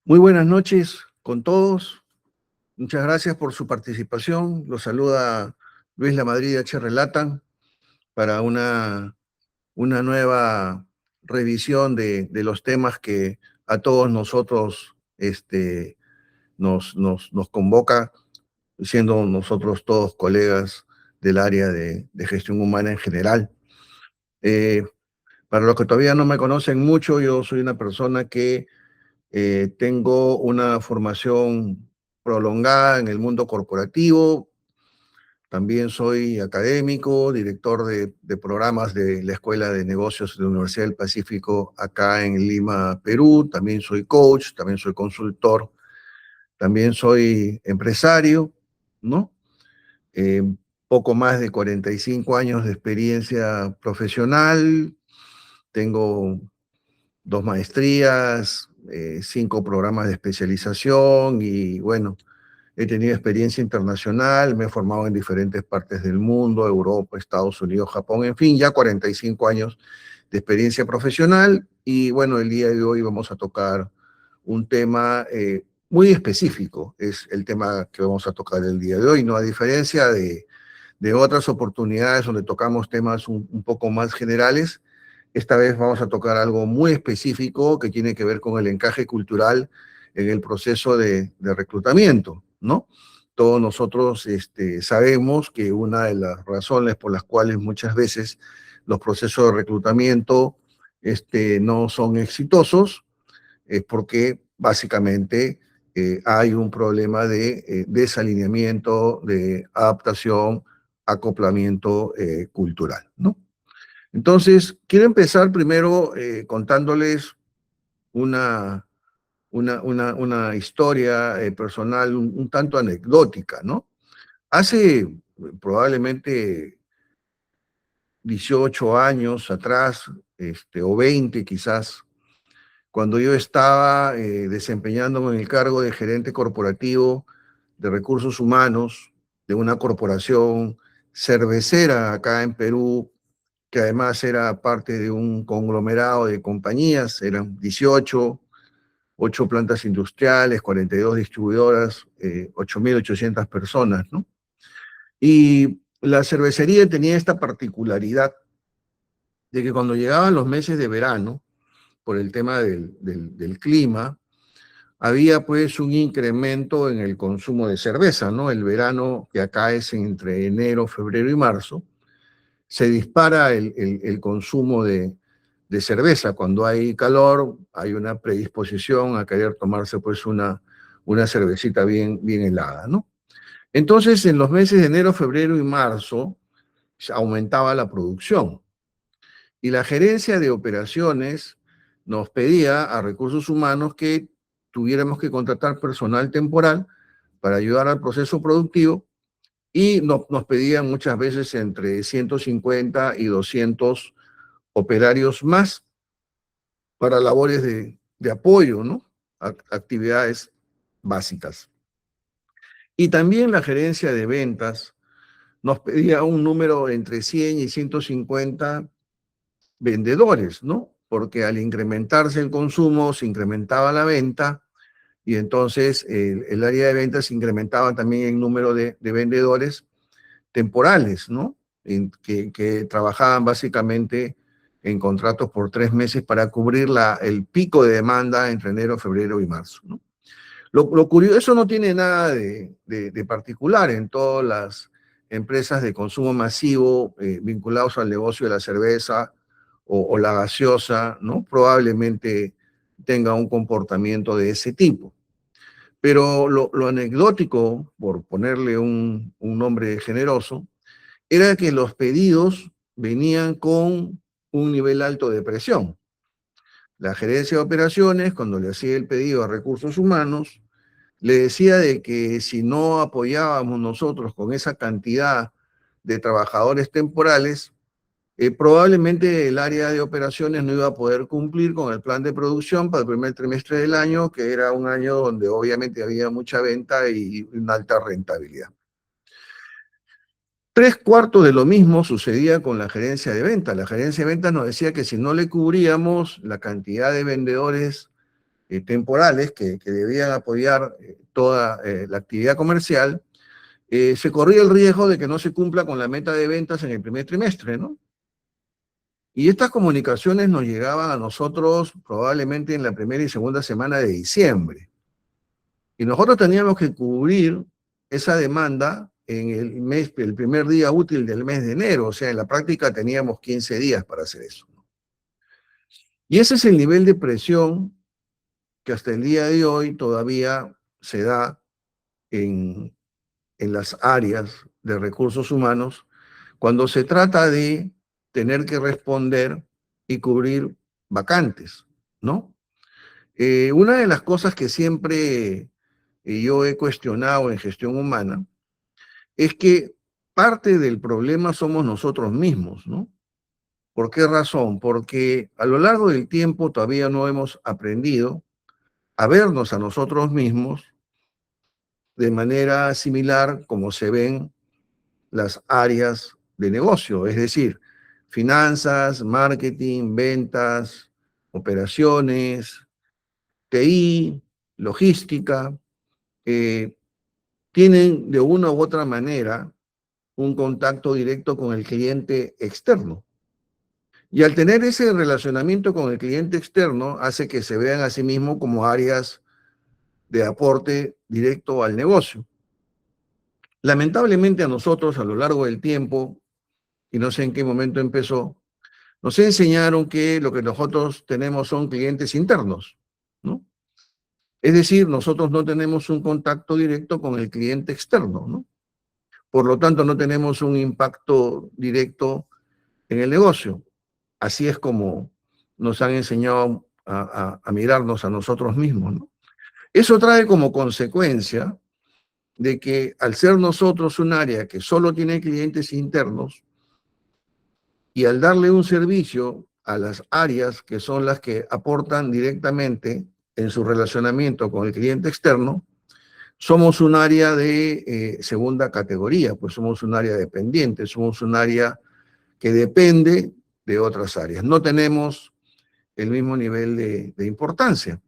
Muy buenas noches con todos. Muchas gracias por su participación. Los saluda Luis Lamadrid H. Relatan para una nueva revisión de los temas que a todos nosotros nos convoca, siendo nosotros todos colegas del área de gestión humana en general. Eh, para los que todavía no me conocen mucho, yo soy una persona que tengo una formación prolongada en el mundo corporativo. También soy académico, director de programas de la Escuela de Negocios de la Universidad del Pacífico acá en Lima, Perú. También soy coach, también soy consultor, también soy empresario, ¿no? Eh, Poco más de 45 años de experiencia profesional. Tengo 2 maestrías, 5 programas de especialización y bueno, he tenido experiencia internacional, me he formado en diferentes partes del mundo, Europa, Estados Unidos, Japón, en fin, ya 45 años de experiencia profesional y bueno, el día de hoy vamos a tocar un tema muy específico, es el tema que vamos a tocar el día de hoy, ¿no? A diferencia de otras oportunidades donde tocamos temas un poco más generales, esta vez vamos a tocar algo muy específico que tiene que ver con el encaje cultural en el proceso de reclutamiento, ¿no? Todos nosotros sabemos que una de las razones por las cuales muchas veces los procesos de reclutamiento no son exitosos es porque básicamente hay un problema de desalineamiento, de adaptación, acoplamiento cultural, ¿no? Entonces, quiero empezar primero contándoles una, una historia personal un tanto anecdótica, ¿no? Hace probablemente 18 años atrás, o 20 quizás, cuando yo estaba desempeñándome en el cargo de gerente corporativo de recursos humanos de una corporación cervecera acá en Perú, que además era parte de un conglomerado de compañías, eran 18, 8 plantas industriales, 42 distribuidoras, 8.800 personas, ¿no? Y la cervecería tenía esta particularidad de que cuando llegaban los meses de verano, por el tema del clima, había pues un incremento en el consumo de cerveza, ¿no? El verano, que acá es entre enero, febrero y marzo, se dispara el consumo de cerveza. Cuando hay calor, hay una predisposición a querer tomarse pues una cervecita bien helada, ¿no? Entonces, en los meses de enero, febrero y marzo, aumentaba la producción. Y la gerencia de operaciones nos pedía a recursos humanos que tuviéramos que contratar personal temporal para ayudar al proceso productivo y nos pedían muchas veces entre 150 y 200 operarios más para labores de apoyo, ¿no? Actividades básicas. Y también la gerencia de ventas nos pedía un número entre 100 y 150 vendedores, ¿no? Porque al incrementarse el consumo, se incrementaba la venta y entonces el área de ventas incrementaba también el número de vendedores temporales, ¿no? Que trabajaban básicamente en contratos por 3 meses para cubrir el pico de demanda entre enero, febrero y marzo, ¿no? Lo curioso, eso no tiene nada de particular en todas las empresas de consumo masivo vinculados al negocio de la cerveza o la gaseosa, ¿no? Probablemente tenga un comportamiento de ese tipo. Pero lo anecdótico, por ponerle un nombre generoso, era que los pedidos venían con un nivel alto de presión. La gerencia de operaciones, cuando le hacía el pedido a recursos humanos, le decía de que si no apoyábamos nosotros con esa cantidad de trabajadores temporales, probablemente el área de operaciones no iba a poder cumplir con el plan de producción para el primer trimestre del año, que era un año donde obviamente había mucha venta y una alta rentabilidad. 3/4 de lo mismo sucedía con la gerencia de ventas. La gerencia de ventas nos decía que si no le cubríamos la cantidad de vendedores temporales que debían apoyar toda la actividad comercial, se corría el riesgo de que no se cumpla con la meta de ventas en el primer trimestre, ¿no? Y estas comunicaciones nos llegaban a nosotros probablemente en la primera y segunda semana de diciembre. Y nosotros teníamos que cubrir esa demanda en el primer día útil del mes de enero. O sea, en la práctica teníamos 15 días para hacer eso. Y ese es el nivel de presión que hasta el día de hoy todavía se da en, en las áreas de recursos humanos cuando se trata de tener que responder y cubrir vacantes, ¿no? Una de las cosas que siempre yo he cuestionado en gestión humana es que parte del problema somos nosotros mismos, ¿no? ¿Por qué razón? Porque a lo largo del tiempo todavía no hemos aprendido a vernos a nosotros mismos de manera similar como se ven las áreas de negocio, es decir, finanzas, marketing, ventas, operaciones, TI, logística, tienen de una u otra manera un contacto directo con el cliente externo. Y al tener ese relacionamiento con el cliente externo, hace que se vean a sí mismos como áreas de aporte directo al negocio. Lamentablemente a nosotros a lo largo del tiempo, y no sé en qué momento empezó, nos enseñaron que lo que nosotros tenemos son clientes internos, ¿no? Es decir, nosotros no tenemos un contacto directo con el cliente externo, ¿no? Por lo tanto, no tenemos un impacto directo en el negocio. Así es como nos han enseñado a mirarnos a nosotros mismos, ¿no? Eso trae como consecuencia de que al ser nosotros un área que solo tiene clientes internos y al darle un servicio a las áreas que son las que aportan directamente en su relacionamiento con el cliente externo, somos un área de segunda categoría, pues somos un área dependiente, somos un área que depende de otras áreas. No tenemos el mismo nivel de importancia.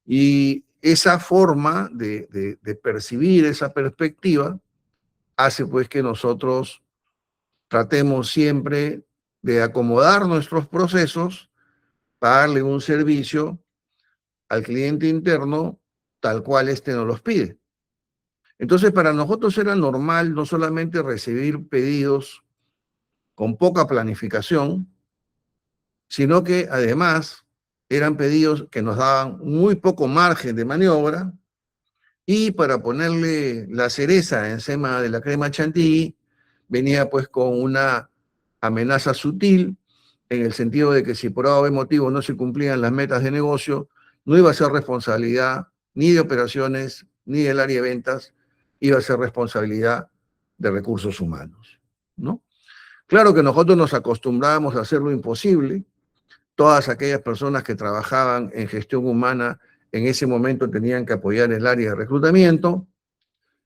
Y esa forma de percibir esa perspectiva hace pues que nosotros tratemos siempre de acomodar nuestros procesos para darle un servicio al cliente interno tal cual éste nos los pide. Entonces, para nosotros era normal no solamente recibir pedidos con poca planificación, sino que además eran pedidos que nos daban muy poco margen de maniobra y para ponerle la cereza encima de la crema chantilly, venía pues con una amenaza sutil en el sentido de que si por algún motivo no se cumplían las metas de negocio, no iba a ser responsabilidad ni de operaciones ni del área de ventas, iba a ser responsabilidad de recursos humanos, ¿no? Claro que nosotros nos acostumbrábamos a hacer lo imposible. Todas aquellas personas que trabajaban en gestión humana en ese momento tenían que apoyar el área de reclutamiento.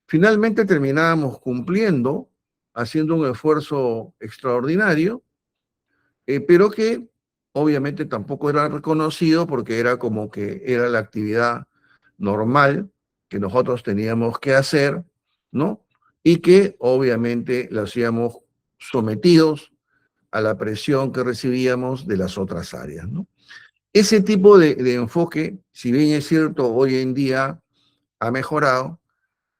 Finalmente terminábamos cumpliendo, haciendo un esfuerzo extraordinario, pero que obviamente tampoco era reconocido porque era como que era la actividad normal que nosotros teníamos que hacer, ¿no? Y que obviamente la hacíamos sometidos a la presión que recibíamos de las otras áreas, ¿no? Ese tipo de enfoque, si bien es cierto, hoy en día ha mejorado,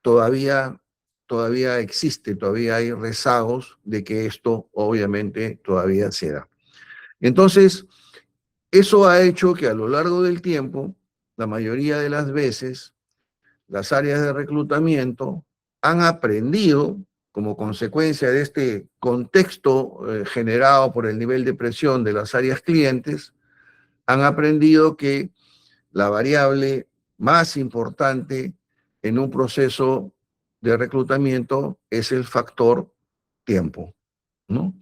todavía, todavía existe, todavía hay rezagos de que esto obviamente todavía se da. Entonces, eso ha hecho que a lo largo del tiempo, la mayoría de las veces, las áreas de reclutamiento han aprendido, como consecuencia de este contexto generado por el nivel de presión de las áreas clientes, han aprendido que la variable más importante en un proceso de reclutamiento es el factor tiempo, ¿no?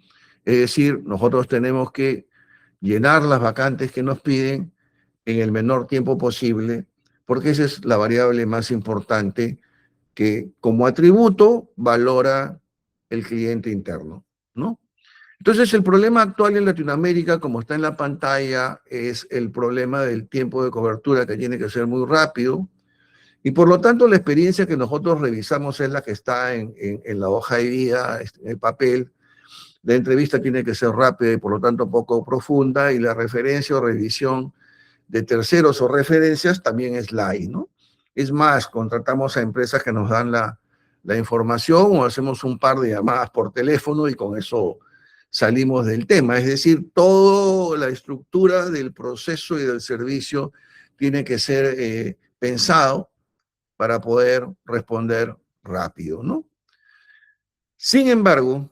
Es decir, nosotros tenemos que llenar las vacantes que nos piden en el menor tiempo posible, porque esa es la variable más importante que como atributo valora el cliente interno, ¿no? Entonces, el problema actual en Latinoamérica, como está en la pantalla, es el problema del tiempo de cobertura, que tiene que ser muy rápido. Y por lo tanto, la experiencia que nosotros revisamos es la que está en la hoja de vida, en el papel. La entrevista tiene que ser rápida y por lo tanto poco profunda, y la referencia o revisión de terceros o referencias también es light, ¿no? Es más, contratamos a empresas que nos dan la información o hacemos un par de llamadas por teléfono y con eso salimos del tema. Es decir, toda la estructura del proceso y del servicio tiene que ser pensado para poder responder rápido, ¿no? Sin embargo,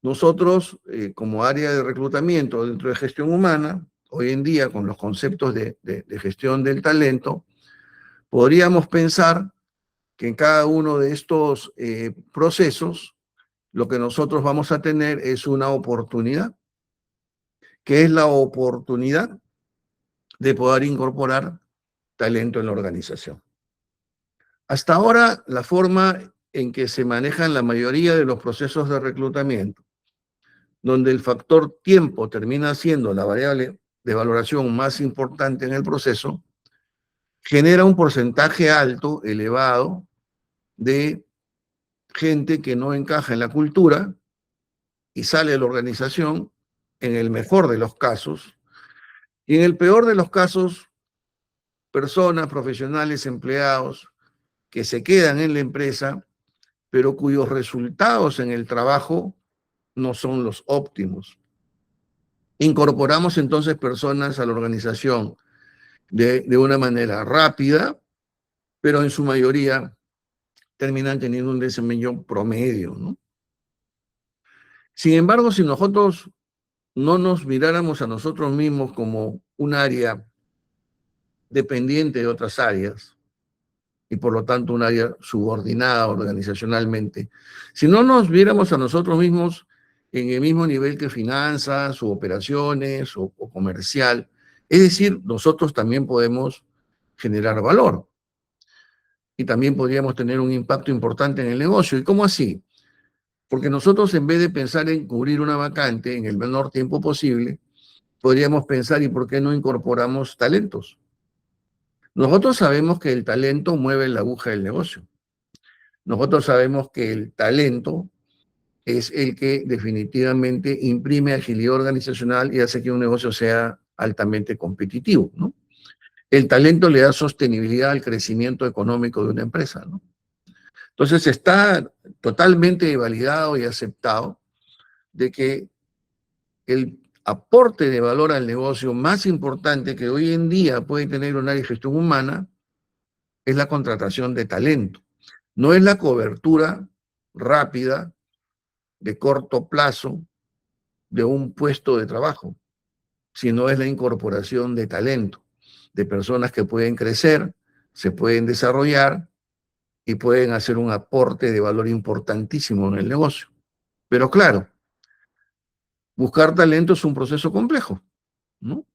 nosotros, como área de reclutamiento dentro de gestión humana, hoy en día con los conceptos de gestión del talento, podríamos pensar que en cada uno de estos procesos, lo que nosotros vamos a tener es una oportunidad, que es la oportunidad de poder incorporar talento en la organización. Hasta ahora, la forma en que se manejan la mayoría de los procesos de reclutamiento, donde el factor tiempo termina siendo la variable de valoración más importante en el proceso, genera un porcentaje alto, elevado, de gente que no encaja en la cultura y sale de la organización, en el mejor de los casos, y en el peor de los casos, personas, profesionales, empleados, que se quedan en la empresa, pero cuyos resultados en el trabajo no son los óptimos. Incorporamos entonces personas a la organización de una manera rápida, pero en su mayoría terminan teniendo un desempeño promedio, ¿no? Sin embargo, si nosotros no nos miráramos a nosotros mismos como un área dependiente de otras áreas, y por lo tanto un área subordinada organizacionalmente, si no nos viéramos a nosotros mismos en el mismo nivel que finanzas o operaciones o comercial, es decir, nosotros también podemos generar valor y también podríamos tener un impacto importante en el negocio. ¿Y cómo así? Porque nosotros, en vez de pensar en cubrir una vacante en el menor tiempo posible, podríamos pensar, ¿y por qué no incorporamos talentos? Nosotros sabemos que el talento mueve la aguja del negocio. Nosotros sabemos que el talento es el que definitivamente imprime agilidad organizacional y hace que un negocio sea altamente competitivo, ¿no? El talento le da sostenibilidad al crecimiento económico de una empresa, ¿no? Entonces está totalmente validado y aceptado de que el aporte de valor al negocio más importante que hoy en día puede tener un área de gestión humana es la contratación de talento. No es la cobertura rápida, de corto plazo, de un puesto de trabajo, sino es la incorporación de talento, de personas que pueden crecer, se pueden desarrollar y pueden hacer un aporte de valor importantísimo en el negocio. Pero claro, buscar talento es un proceso complejo, ¿no?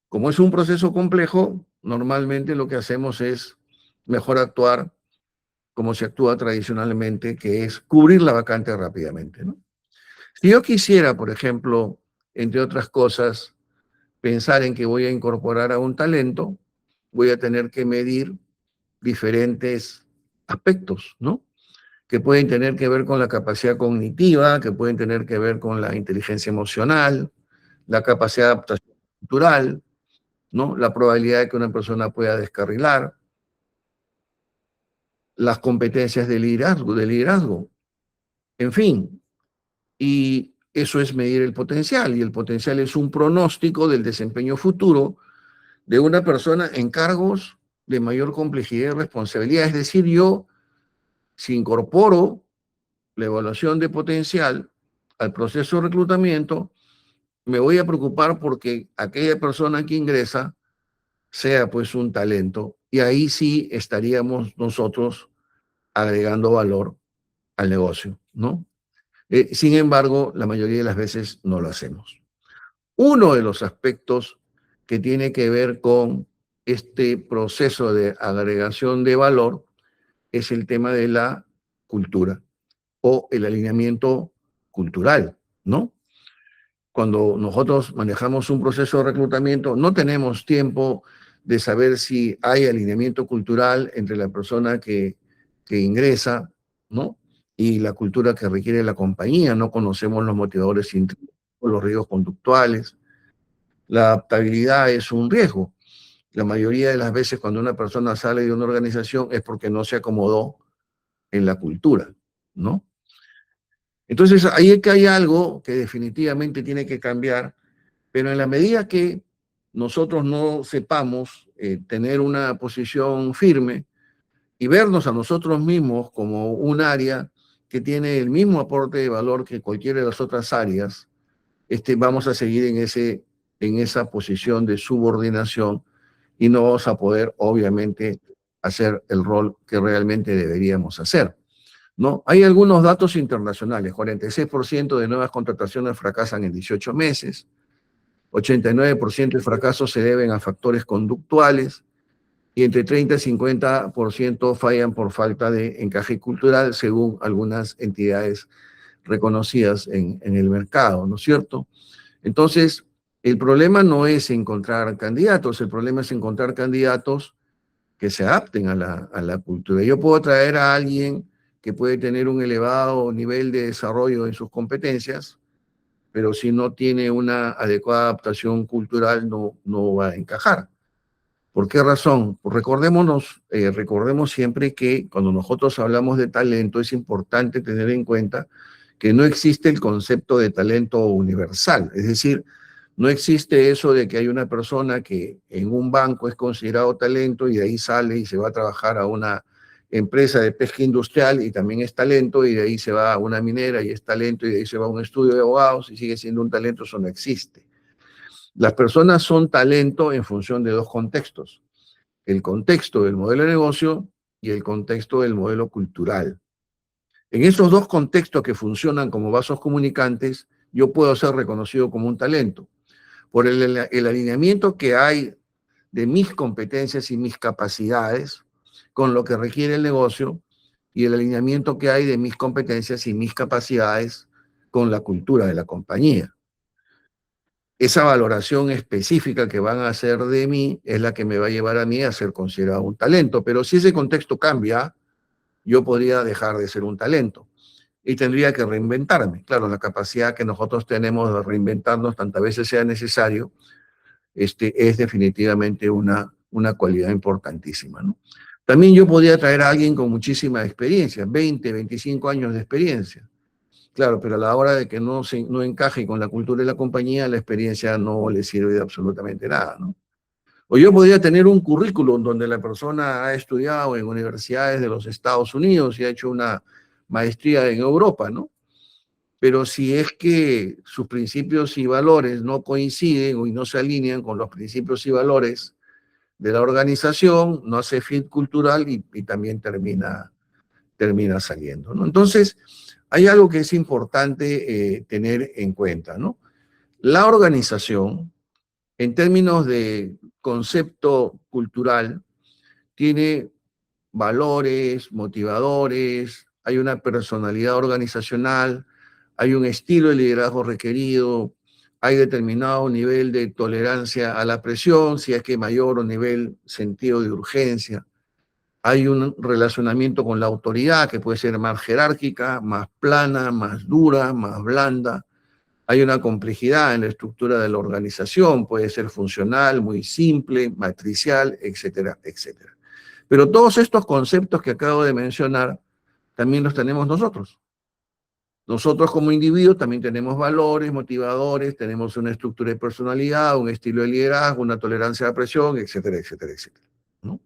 Como es un proceso complejo, normalmente lo que hacemos es mejor actuar como se actúa tradicionalmente, que es cubrir la vacante rápidamente, ¿no? Si yo quisiera, por ejemplo, entre otras cosas, pensar en que voy a incorporar a un talento, voy a tener que medir diferentes aspectos, ¿no? Que pueden tener que ver con la capacidad cognitiva, que pueden tener que ver con la inteligencia emocional, la capacidad de adaptación cultural, ¿no? La probabilidad de que una persona pueda descarrilar, las competencias de liderazgo, en fin. Y eso es medir el potencial, y el potencial es un pronóstico del desempeño futuro de una persona en cargos de mayor complejidad y responsabilidad. Es decir, yo, si incorporo la evaluación de potencial al proceso de reclutamiento, me voy a preocupar porque aquella persona que ingresa sea pues un talento, y ahí sí estaríamos nosotros agregando valor al negocio, ¿no? Sin embargo, la mayoría de las veces no lo hacemos. Uno de los aspectos que tiene que ver con este proceso de agregación de valor es el tema de la cultura o el alineamiento cultural, ¿no? Cuando nosotros manejamos un proceso de reclutamiento, no tenemos tiempo de saber si hay alineamiento cultural entre la persona que ingresa, ¿no? Y la cultura que requiere la compañía. No conocemos los motivadores intrínsecos, los riesgos conductuales. La adaptabilidad es un riesgo. La mayoría de las veces cuando una persona sale de una organización es porque no se acomodó en la cultura, ¿no? Entonces, ahí es que hay algo que definitivamente tiene que cambiar, pero en la medida que nosotros no sepamos tener una posición firme y vernos a nosotros mismos como un área que tiene el mismo aporte de valor que cualquiera de las otras áreas, vamos a seguir en esa posición de subordinación y no vamos a poder, obviamente, hacer el rol que realmente deberíamos hacer, ¿no? Hay algunos datos internacionales. 46% de nuevas contrataciones fracasan en 18 meses, 89% de fracasos se deben a factores conductuales y entre 30 y 50% fallan por falta de encaje cultural, según algunas entidades reconocidas en el mercado, ¿no es cierto? Entonces, el problema no es encontrar candidatos, el problema es encontrar candidatos que se adapten a la cultura. Yo puedo traer a alguien que puede tener un elevado nivel de desarrollo en sus competencias, pero si no tiene una adecuada adaptación cultural, no va a encajar. ¿Por qué razón? Pues recordemos siempre que cuando nosotros hablamos de talento es importante tener en cuenta que no existe el concepto de talento universal. Es decir, no existe eso de que hay una persona que en un banco es considerado talento y de ahí sale y se va a trabajar a una empresa de pesca industrial y también es talento, y de ahí se va a una minera y es talento, y de ahí se va a un estudio de abogados y sigue siendo un talento. Eso no existe. Las personas son talento en función de dos contextos: el contexto del modelo de negocio y el contexto del modelo cultural. En esos dos contextos que funcionan como vasos comunicantes, yo puedo ser reconocido como un talento por el alineamiento que hay de mis competencias y mis capacidades con lo que requiere el negocio, y el alineamiento que hay de mis competencias y mis capacidades con la cultura de la compañía. Esa valoración específica que van a hacer de mí es la que me va a llevar a mí a ser considerado un talento. Pero si ese contexto cambia, yo podría dejar de ser un talento y tendría que reinventarme. Claro, la capacidad que nosotros tenemos de reinventarnos tantas veces sea necesario, es definitivamente una cualidad importantísima, ¿no? También yo podría traer a alguien con muchísima experiencia, 20, 25 años de experiencia. Claro, pero a la hora de que no encaje con la cultura de la compañía, la experiencia no le sirve de absolutamente nada, ¿no? O yo podría tener un currículum donde la persona ha estudiado en universidades de los Estados Unidos y ha hecho una maestría en Europa, ¿no? Pero si es que sus principios y valores no coinciden o no se alinean con los principios y valores de la organización, no hace fit cultural y también termina saliendo, ¿no? Entonces, hay algo que es importante tener en cuenta, ¿no? La organización, en términos de concepto cultural, tiene valores, motivadores, hay una personalidad organizacional, hay un estilo de liderazgo requerido, hay determinado nivel de tolerancia a la presión, si es que mayor o nivel sentido de urgencia. Hay un relacionamiento con la autoridad que puede ser más jerárquica, más plana, más dura, más blanda. Hay una complejidad en la estructura de la organización, puede ser funcional, muy simple, matricial, etcétera, etcétera. Pero todos estos conceptos que acabo de mencionar también los tenemos nosotros. Nosotros como individuos también tenemos valores, motivadores, tenemos una estructura de personalidad, un estilo de liderazgo, una tolerancia a la presión, etcétera, etcétera, etcétera, ¿no?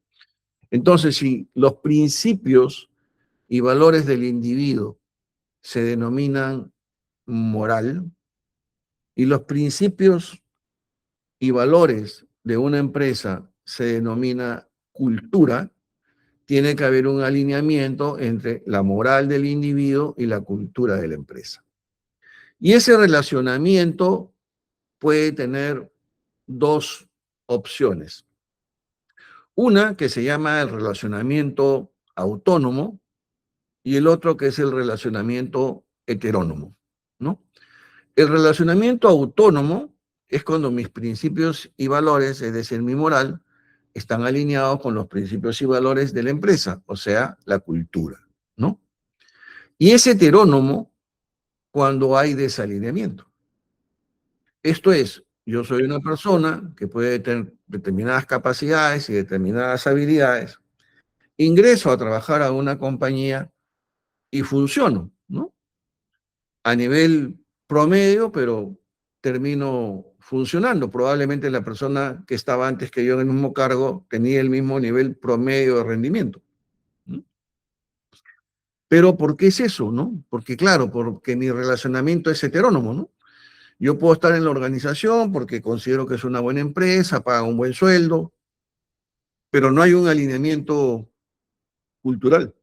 Entonces, si los principios y valores del individuo se denominan moral y los principios y valores de una empresa se denomina cultura, tiene que haber un alineamiento entre la moral del individuo y la cultura de la empresa. Y ese relacionamiento puede tener dos opciones. Una que se llama el relacionamiento autónomo y el otro que es el relacionamiento heterónomo. ¿no? El relacionamiento autónomo es cuando mis principios y valores, es decir, mi moral, están alineados con los principios y valores de la empresa, o sea, la cultura, ¿no? Y es heterónomo cuando hay desalineamiento. Esto es, yo soy una persona que puede tener determinadas capacidades y determinadas habilidades, ingreso a trabajar a una compañía y funciono, ¿no? A nivel promedio, pero termino funcionando. Probablemente la persona que estaba antes que yo en el mismo cargo tenía el mismo nivel promedio de rendimiento, ¿no? Pero ¿por qué es eso, no? Porque claro, porque mi relacionamiento es heterónomo, ¿no? Yo puedo estar en la organización porque considero que es una buena empresa, paga un buen sueldo, pero no hay un alineamiento cultural.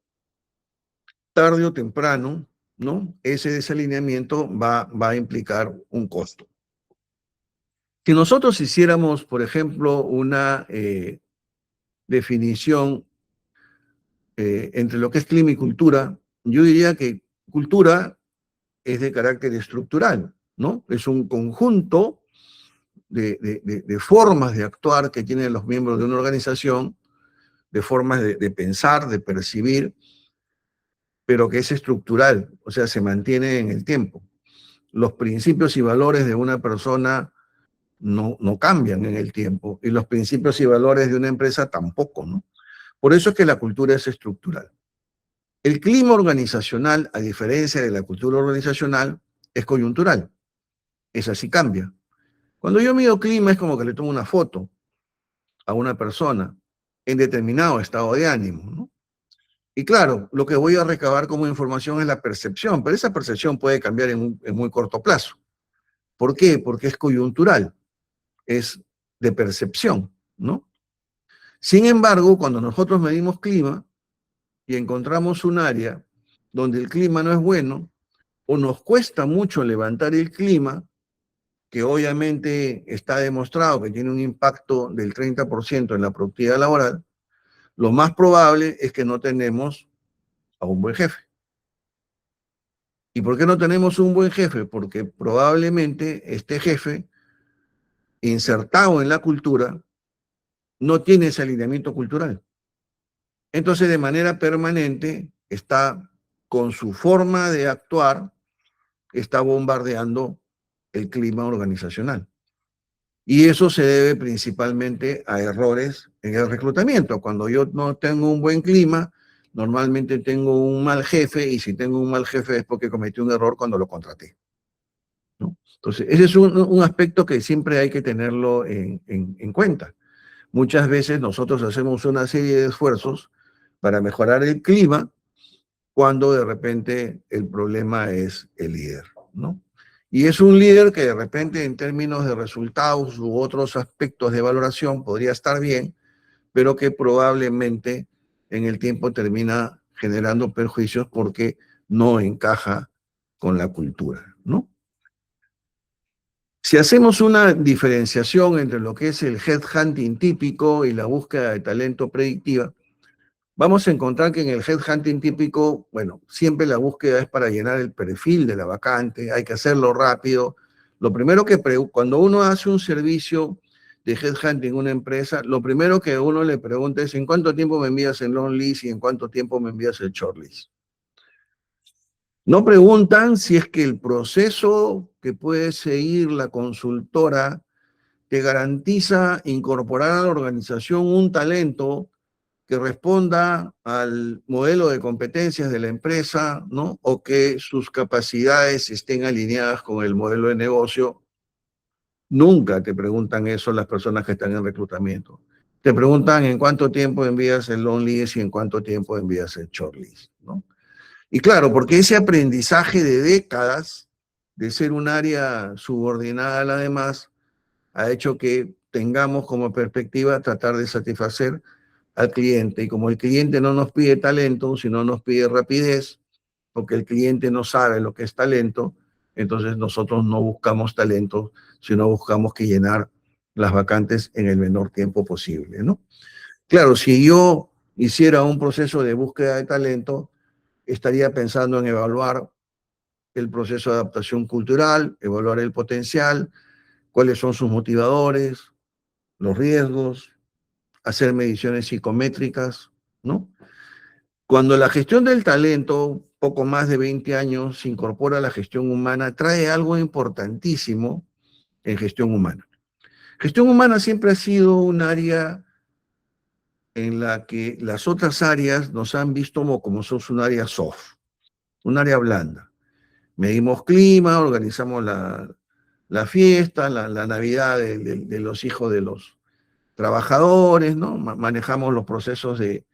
Tarde o temprano, ¿no? Ese desalineamiento va a implicar un costo. Si nosotros hiciéramos, por ejemplo, una definición entre lo que es clima y cultura, yo diría que cultura es de carácter estructural, ¿no? Es un conjunto de formas de actuar que tienen los miembros de una organización, de formas de pensar, de percibir, pero que es estructural, o sea, se mantiene en el tiempo. Los principios y valores de una persona no cambian en el tiempo y los principios y valores de una empresa tampoco, ¿no? Por eso es que la cultura es estructural. El clima organizacional, a diferencia de la cultura organizacional, es coyuntural. Es así, cambia. Cuando yo mido clima es como que le tomo una foto a una persona en determinado estado de ánimo, ¿no? Y claro, lo que voy a recabar como información es la percepción, pero esa percepción puede cambiar en muy corto plazo. ¿Por qué? Porque es coyuntural, es de percepción, ¿no? Sin embargo, cuando nosotros medimos clima y encontramos un área donde el clima no es bueno o nos cuesta mucho levantar el clima, que obviamente está demostrado que tiene un impacto del 30% en la productividad laboral, lo más probable es que no tenemos a un buen jefe. ¿Y por qué no tenemos un buen jefe? Porque probablemente este jefe, insertado en la cultura, no tiene ese alineamiento cultural. Entonces, de manera permanente, está con su forma de actuar, está bombardeando el clima organizacional. Y eso se debe principalmente a errores en el reclutamiento. Cuando yo no tengo un buen clima, normalmente tengo un mal jefe, y si tengo un mal jefe es porque cometí un error cuando lo contraté, ¿no? Entonces, ese es un aspecto que siempre hay que tenerlo en cuenta. Muchas veces nosotros hacemos una serie de esfuerzos para mejorar el clima cuando de repente el problema es el líder, ¿no? Y es un líder que de repente en términos de resultados u otros aspectos de valoración podría estar bien, pero que probablemente en el tiempo termina generando perjuicios porque no encaja con la cultura, ¿no? Si hacemos una diferenciación entre lo que es el headhunting típico y la búsqueda de talento predictiva, vamos a encontrar que en el headhunting típico, bueno, siempre la búsqueda es para llenar el perfil de la vacante, hay que hacerlo rápido. Lo primero que, cuando uno hace un servicio de headhunting en una empresa, lo primero que uno le pregunta es: ¿en cuánto tiempo me envías el long list y en cuánto tiempo me envías el short list? No preguntan si es que el proceso que puede seguir la consultora te garantiza incorporar a la organización un talento que responda al modelo de competencias de la empresa, ¿no? O que sus capacidades estén alineadas con el modelo de negocio. Nunca te preguntan eso las personas que están en reclutamiento. Te preguntan en cuánto tiempo envías el long list y en cuánto tiempo envías el short list, ¿no? Y claro, porque ese aprendizaje de décadas de ser un área subordinada a la demás ha hecho que tengamos como perspectiva tratar de satisfacer al cliente. Y como el cliente no nos pide talento, sino nos pide rapidez, porque el cliente no sabe lo que es talento, entonces nosotros no buscamos talento, sino buscamos que llenar las vacantes en el menor tiempo posible, ¿no? Claro, si yo hiciera un proceso de búsqueda de talento, estaría pensando en evaluar el proceso de adaptación cultural, evaluar el potencial, cuáles son sus motivadores, los riesgos, hacer mediciones psicométricas, ¿no? Cuando la gestión del talento, poco más de 20 años, se incorpora a la gestión humana, trae algo importantísimo en gestión humana. Gestión humana siempre ha sido un área en la que las otras áreas nos han visto como son un área soft, un área blanda. Medimos clima, organizamos la fiesta, la Navidad de los hijos de los trabajadores, ¿no? Manejamos los procesos de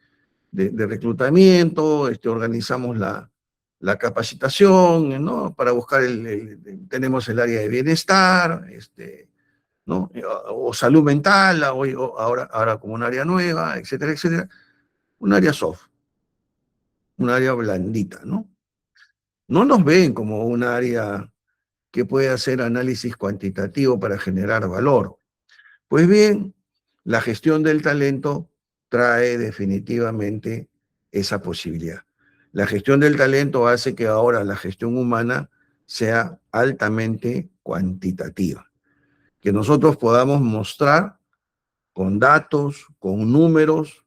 reclutamiento, organizamos la capacitación, ¿no? Para buscar tenemos el área de bienestar, ¿no? O salud mental, ahora como un área nueva, etcétera, etcétera. Un área soft, un área blandita, ¿no? No nos ven como un área que puede hacer análisis cuantitativo para generar valor. Pues bien, la gestión del talento trae definitivamente esa posibilidad. La gestión del talento hace que ahora la gestión humana sea altamente cuantitativa, que nosotros podamos mostrar con datos, con números,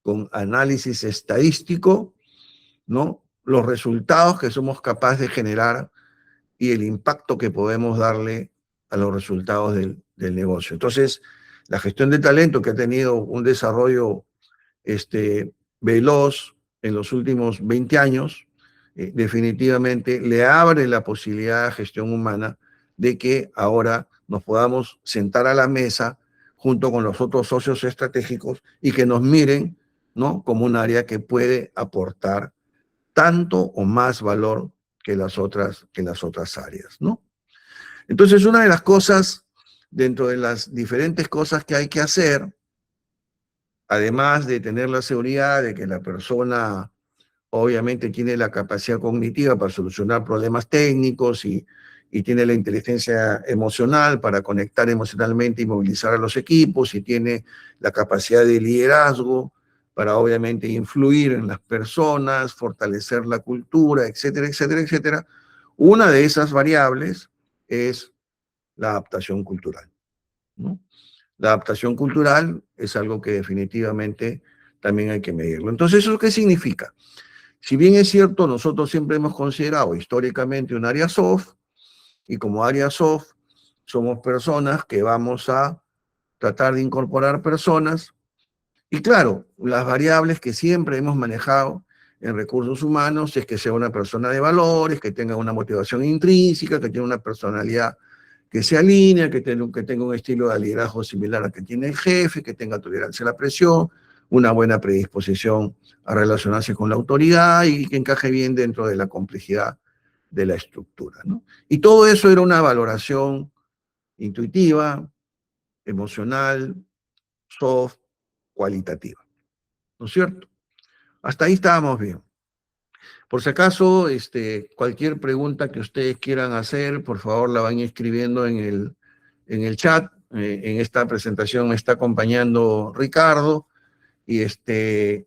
con análisis estadístico, ¿no? Los resultados que somos capaces de generar y el impacto que podemos darle a los resultados del negocio. Entonces, la gestión de talento que ha tenido un desarrollo veloz en los últimos 20 años, definitivamente le abre la posibilidad a gestión humana de que ahora nos podamos sentar a la mesa junto con los otros socios estratégicos y que nos miren, ¿no? Como un área que puede aportar tanto o más valor que las otras áreas, ¿no? Entonces, una de las cosas, dentro de las diferentes cosas que hay que hacer, además de tener la seguridad de que la persona obviamente tiene la capacidad cognitiva para solucionar problemas técnicos y tiene la inteligencia emocional para conectar emocionalmente y movilizar a los equipos, y tiene la capacidad de liderazgo para obviamente influir en las personas, fortalecer la cultura, etcétera, etcétera, etcétera. Una de esas variables es la adaptación cultural, ¿no? La adaptación cultural es algo que definitivamente también hay que medirlo. Entonces, ¿eso qué significa? Si bien es cierto, nosotros siempre hemos considerado históricamente un área soft, y como área soft somos personas que vamos a tratar de incorporar personas, y claro, las variables que siempre hemos manejado en recursos humanos es que sea una persona de valores, que tenga una motivación intrínseca, que tenga una personalidad que se alinea, que tenga un estilo de liderazgo similar al que tiene el jefe, que tenga tolerancia a la presión, una buena predisposición a relacionarse con la autoridad y que encaje bien dentro de la complejidad de la estructura, ¿no? Y todo eso era una valoración intuitiva, emocional, soft, cualitativa, ¿no es cierto? Hasta ahí estábamos bien. Por si acaso, cualquier pregunta que ustedes quieran hacer, por favor la van escribiendo en el chat. En esta presentación me está acompañando Ricardo, y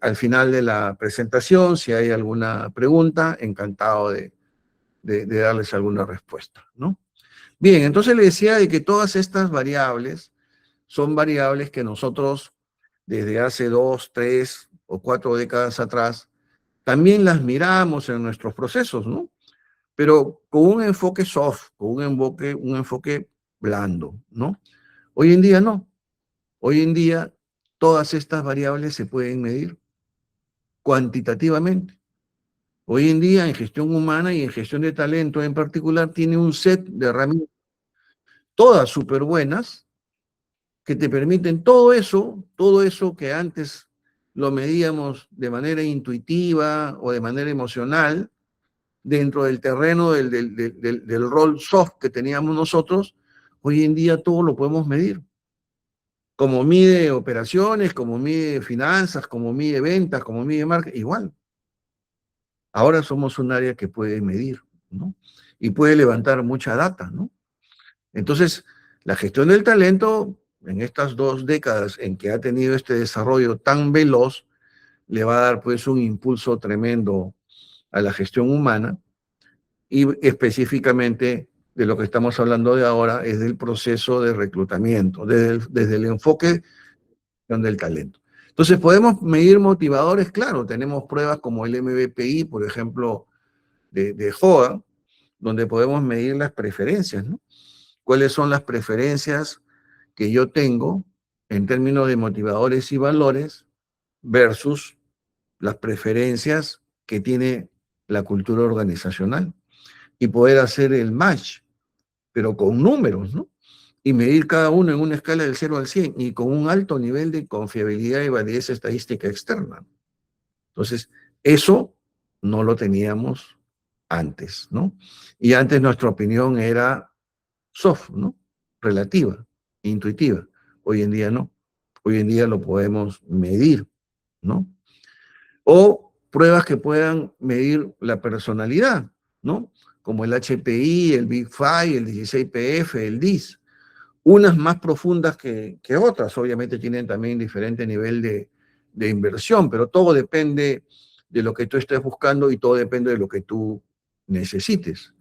al final de la presentación, si hay alguna pregunta, encantado de darles alguna respuesta, ¿no? Bien, entonces le decía de que todas estas variables son variables que nosotros desde hace 2, 3 o 4 décadas atrás también las miramos en nuestros procesos, ¿no? Pero con un enfoque soft, con un enfoque blando, ¿no? Hoy en día no. Hoy en día todas estas variables se pueden medir cuantitativamente. Hoy en día en gestión humana y en gestión de talento en particular tiene un set de herramientas, todas súper buenas, que te permiten todo eso que antes lo medíamos de manera intuitiva o de manera emocional, dentro del terreno del rol soft que teníamos nosotros. Hoy en día todo lo podemos medir. Como mide operaciones, como mide finanzas, como mide ventas, como mide marketing, igual. Ahora somos un área que puede medir, ¿no? Y puede levantar mucha data, ¿no? Entonces, la gestión del talento, en estas 2 décadas en que ha tenido este desarrollo tan veloz, le va a dar pues un impulso tremendo a la gestión humana, y específicamente de lo que estamos hablando de ahora es del proceso de reclutamiento, desde el enfoque del talento. Entonces, ¿podemos medir motivadores? Claro, tenemos pruebas como el MBPI, por ejemplo, de JOA, donde podemos medir las preferencias, ¿no? ¿Cuáles son las preferencias que yo tengo en términos de motivadores y valores versus las preferencias que tiene la cultura organizacional? Y poder hacer el match, pero con números, ¿no? Y medir cada uno en una escala del 0 al 100 y con un alto nivel de confiabilidad y validez estadística externa. Entonces, eso no lo teníamos antes, ¿no? Y antes nuestra opinión era soft, ¿no? Relativa, intuitiva. Hoy en día no. Hoy en día lo podemos medir, ¿no? O pruebas que puedan medir la personalidad, ¿no? Como el HPI, el Big Five, el 16PF, el DIS. Unas más profundas que otras, obviamente tienen también diferente nivel de inversión, pero todo depende de lo que tú estés buscando y todo depende de lo que tú necesites.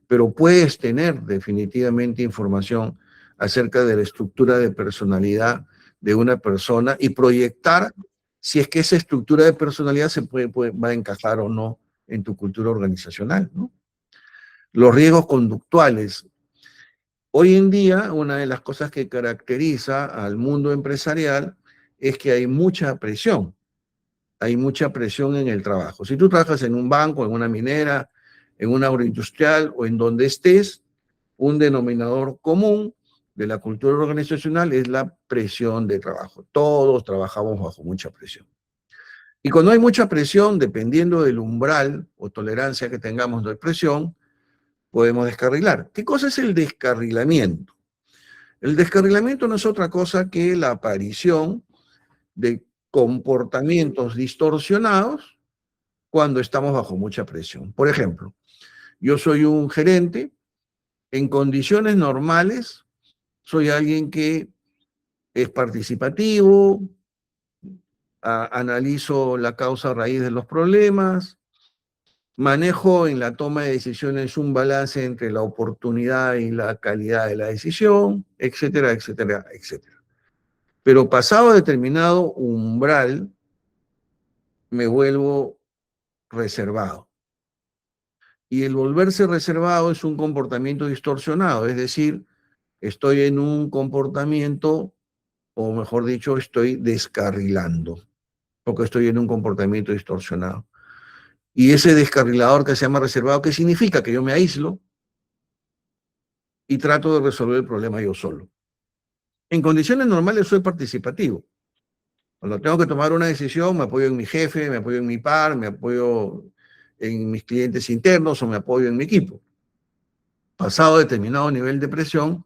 Pero puedes tener definitivamente información acerca de la estructura de personalidad de una persona y proyectar si es que esa estructura de personalidad va a encajar o no en tu cultura organizacional, ¿no? Los riesgos conductuales. Hoy en día, una de las cosas que caracteriza al mundo empresarial es que hay mucha presión. Hay mucha presión en el trabajo. Si tú trabajas en un banco, en una minera, en una agroindustrial o en donde estés, un denominador común de la cultura organizacional es la presión de trabajo. Todos trabajamos bajo mucha presión. Y cuando hay mucha presión, dependiendo del umbral o tolerancia que tengamos de presión, podemos descarrilar. ¿Qué cosa es el descarrilamiento? El descarrilamiento no es otra cosa que la aparición de comportamientos distorsionados cuando estamos bajo mucha presión. Por ejemplo, yo soy un gerente, en condiciones normales, soy alguien que es participativo, analizo la causa raíz de los problemas, manejo en la toma de decisiones un balance entre la oportunidad y la calidad de la decisión, etcétera, etcétera, etcétera. Pero pasado determinado umbral, me vuelvo reservado. Y el volverse reservado es un comportamiento distorsionado, es decir, estoy en un comportamiento, o mejor dicho, estoy descarrilando, porque estoy en un comportamiento distorsionado. Y ese descarrilador que se llama reservado, ¿qué significa? Que yo me aíslo y trato de resolver el problema yo solo. En condiciones normales soy participativo. Cuando tengo que tomar una decisión, me apoyo en mi jefe, me apoyo en mi par, me apoyo en mis clientes internos o me apoyo en mi equipo. Pasado determinado nivel de presión,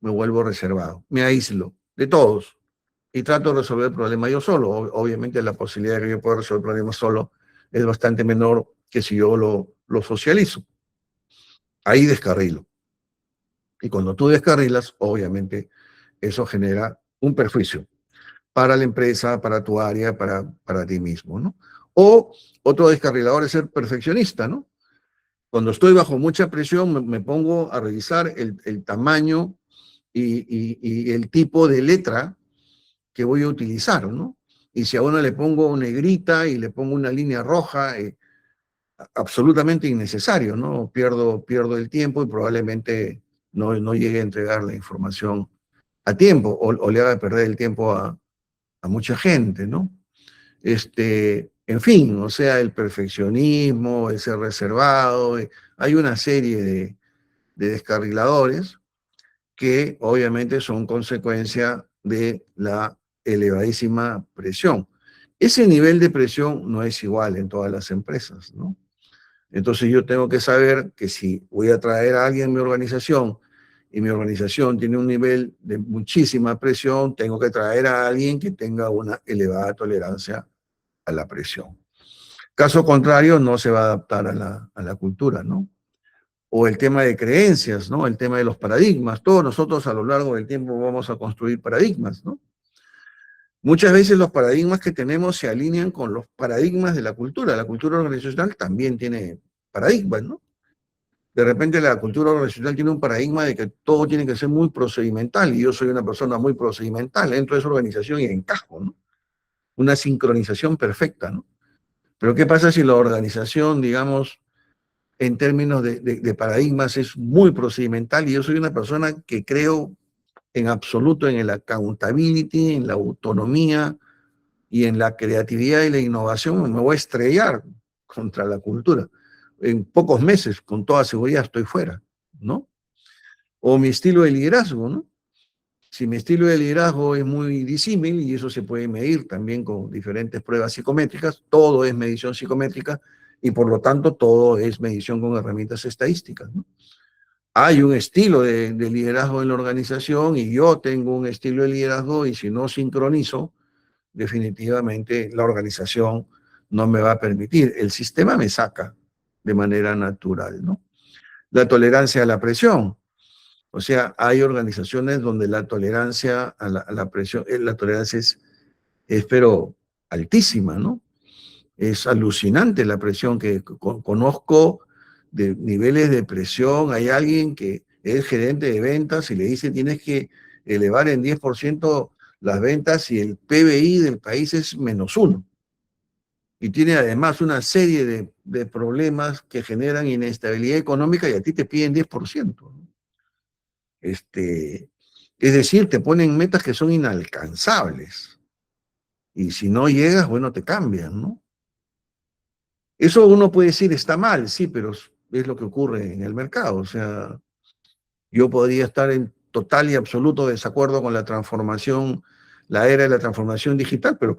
me vuelvo reservado, me aíslo de todos y trato de resolver el problema yo solo. Obviamente la posibilidad de que yo pueda resolver el problema solo es bastante menor que si yo lo socializo. Ahí descarrilo. Y cuando tú descarrilas, obviamente eso genera un perjuicio para la empresa, para tu área, para ti mismo, ¿no? O otro descarrilador es ser perfeccionista, ¿no? Cuando estoy bajo mucha presión, me pongo a revisar el tamaño y el tipo de letra que voy a utilizar, ¿no? Y si a uno le pongo negrita y le pongo una línea roja, absolutamente innecesario, ¿no? Pierdo el tiempo y probablemente no llegue a entregar la información a tiempo o le haga perder el tiempo a mucha gente, ¿no? En fin, o sea, el perfeccionismo, el ser reservado, hay una serie de descarriladores que obviamente son consecuencia de la elevadísima presión. Ese nivel de presión no es igual en todas las empresas, ¿no? Entonces yo tengo que saber que si voy a traer a alguien en mi organización y mi organización tiene un nivel de muchísima presión, tengo que traer a alguien que tenga una elevada tolerancia a la presión. Caso contrario, no se va a adaptar a la cultura, ¿no? O el tema de creencias, ¿no? El tema de los paradigmas. Todos nosotros a lo largo del tiempo vamos a construir paradigmas, ¿no? Muchas veces los paradigmas que tenemos se alinean con los paradigmas de la cultura. La cultura organizacional también tiene paradigmas, ¿no? De repente la cultura organizacional tiene un paradigma de que todo tiene que ser muy procedimental y yo soy una persona muy procedimental, dentro de esa organización y encajo, ¿no? Una sincronización perfecta, ¿no? Pero ¿qué pasa si la organización, digamos, en términos de paradigmas es muy procedimental y yo soy una persona que creo en absoluto en el accountability, en la autonomía y en la creatividad y la innovación? Me voy a estrellar contra la cultura. En pocos meses, con toda seguridad, estoy fuera, ¿no? O mi estilo de liderazgo, ¿no? Si mi estilo de liderazgo es muy disímil, y eso se puede medir también con diferentes pruebas psicométricas, todo es medición psicométrica y por lo tanto todo es medición con herramientas estadísticas, ¿no? Hay un estilo de liderazgo en la organización y yo tengo un estilo de liderazgo y si no sincronizo, definitivamente la organización no me va a permitir. El sistema me saca de manera natural, ¿no? La tolerancia a la presión. O sea, hay organizaciones donde la tolerancia a la presión, la tolerancia es pero altísima, ¿no? Es alucinante la presión que conozco de niveles de presión. Hay alguien que es gerente de ventas y le dice tienes que elevar en 10% las ventas y el PBI del país es -1. Y tiene además una serie de problemas que generan inestabilidad económica y a ti te piden 10%. Es decir, te ponen metas que son inalcanzables. Y si no llegas, bueno, te cambian, ¿no? Eso uno puede decir está mal, sí, pero es lo que ocurre en el mercado. O sea, yo podría estar en total y absoluto desacuerdo con la transformación, la era de la transformación digital, pero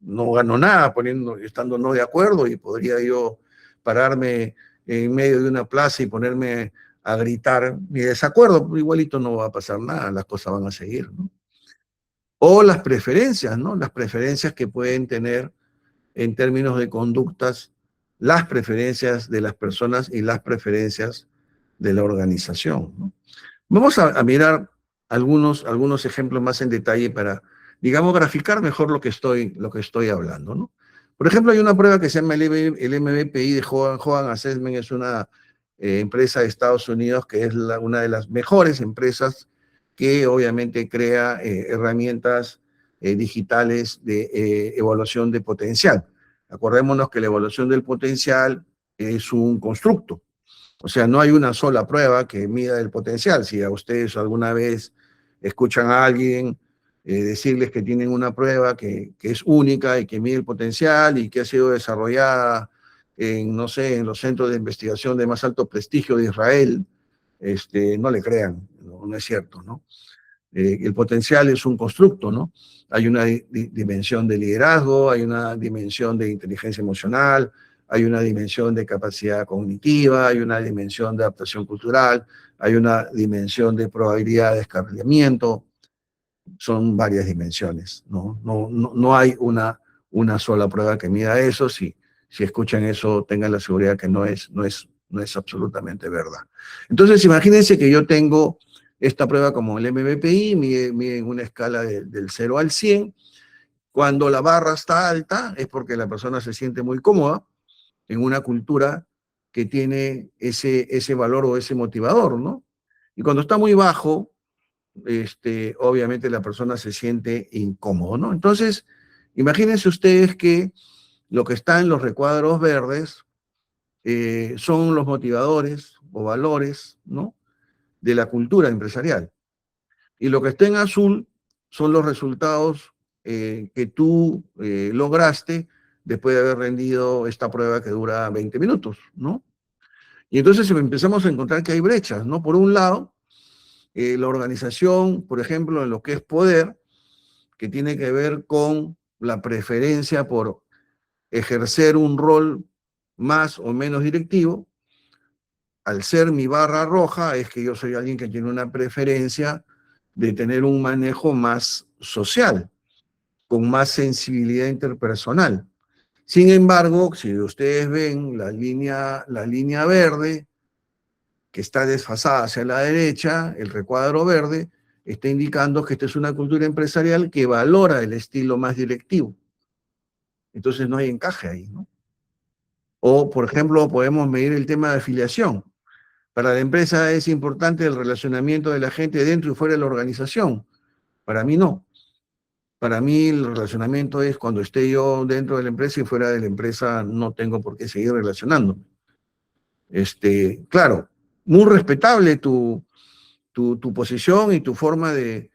no gano nada estando no de acuerdo y podría yo pararme en medio de una plaza y ponerme a gritar mi desacuerdo, igualito no va a pasar nada, las cosas van a seguir, ¿no? O las preferencias, ¿no? Las preferencias que pueden tener en términos de conductas, las preferencias de las personas y las preferencias de la organización, ¿no? Vamos a mirar algunos ejemplos más en detalle para, digamos, graficar mejor lo que estoy hablando, ¿no? Por ejemplo, hay una prueba que se llama el MBPI de Hogan Assessment, es una empresa de Estados Unidos que es una de las mejores empresas que obviamente crea herramientas digitales de evaluación de potencial. Acordémonos que la evaluación del potencial es un constructo. O sea, no hay una sola prueba que mida el potencial. Si a ustedes alguna vez escuchan a alguien decirles que tienen una prueba que es única y que mide el potencial y que ha sido desarrollada en, no sé, en los centros de investigación de más alto prestigio de Israel, no le crean, no es cierto, ¿no? El potencial es un constructo, ¿no? Hay una dimensión de liderazgo, hay una dimensión de inteligencia emocional, hay una dimensión de capacidad cognitiva, hay una dimensión de adaptación cultural, hay una dimensión de probabilidad de descarrilamiento, son varias dimensiones, ¿no? No hay una sola prueba que mida eso. Si escuchan eso, tengan la seguridad que no es absolutamente verdad. Entonces, imagínense que yo tengo esta prueba como el MBPI, mide en una escala del 0 al 100. Cuando la barra está alta es porque la persona se siente muy cómoda en una cultura que tiene ese valor o ese motivador, ¿no? Y cuando está muy bajo, obviamente la persona se siente incómodo, ¿no? Entonces, imagínense ustedes que lo que está en los recuadros verdes son los motivadores o valores, ¿no? De la cultura empresarial. Y lo que está en azul son los resultados que tú lograste después de haber rendido esta prueba que dura 20 minutos, ¿no? Y entonces empezamos a encontrar que hay brechas, ¿no? Por un lado, la organización, por ejemplo, en lo que es poder, que tiene que ver con la preferencia por ejercer un rol más o menos directivo. Al ser mi barra roja, es que yo soy alguien que tiene una preferencia de tener un manejo más social, con más sensibilidad interpersonal. Sin embargo, si ustedes ven la línea verde, que está desfasada hacia la derecha, el recuadro verde, está indicando que esta es una cultura empresarial que valora el estilo más directivo. Entonces no hay encaje ahí, ¿no? O, por ejemplo, podemos medir el tema de afiliación. Para la empresa es importante el relacionamiento de la gente dentro y fuera de la organización. Para mí no. Para mí el relacionamiento es cuando esté yo dentro de la empresa y fuera de la empresa no tengo por qué seguir relacionándome. Claro, muy respetable tu posición y tu forma de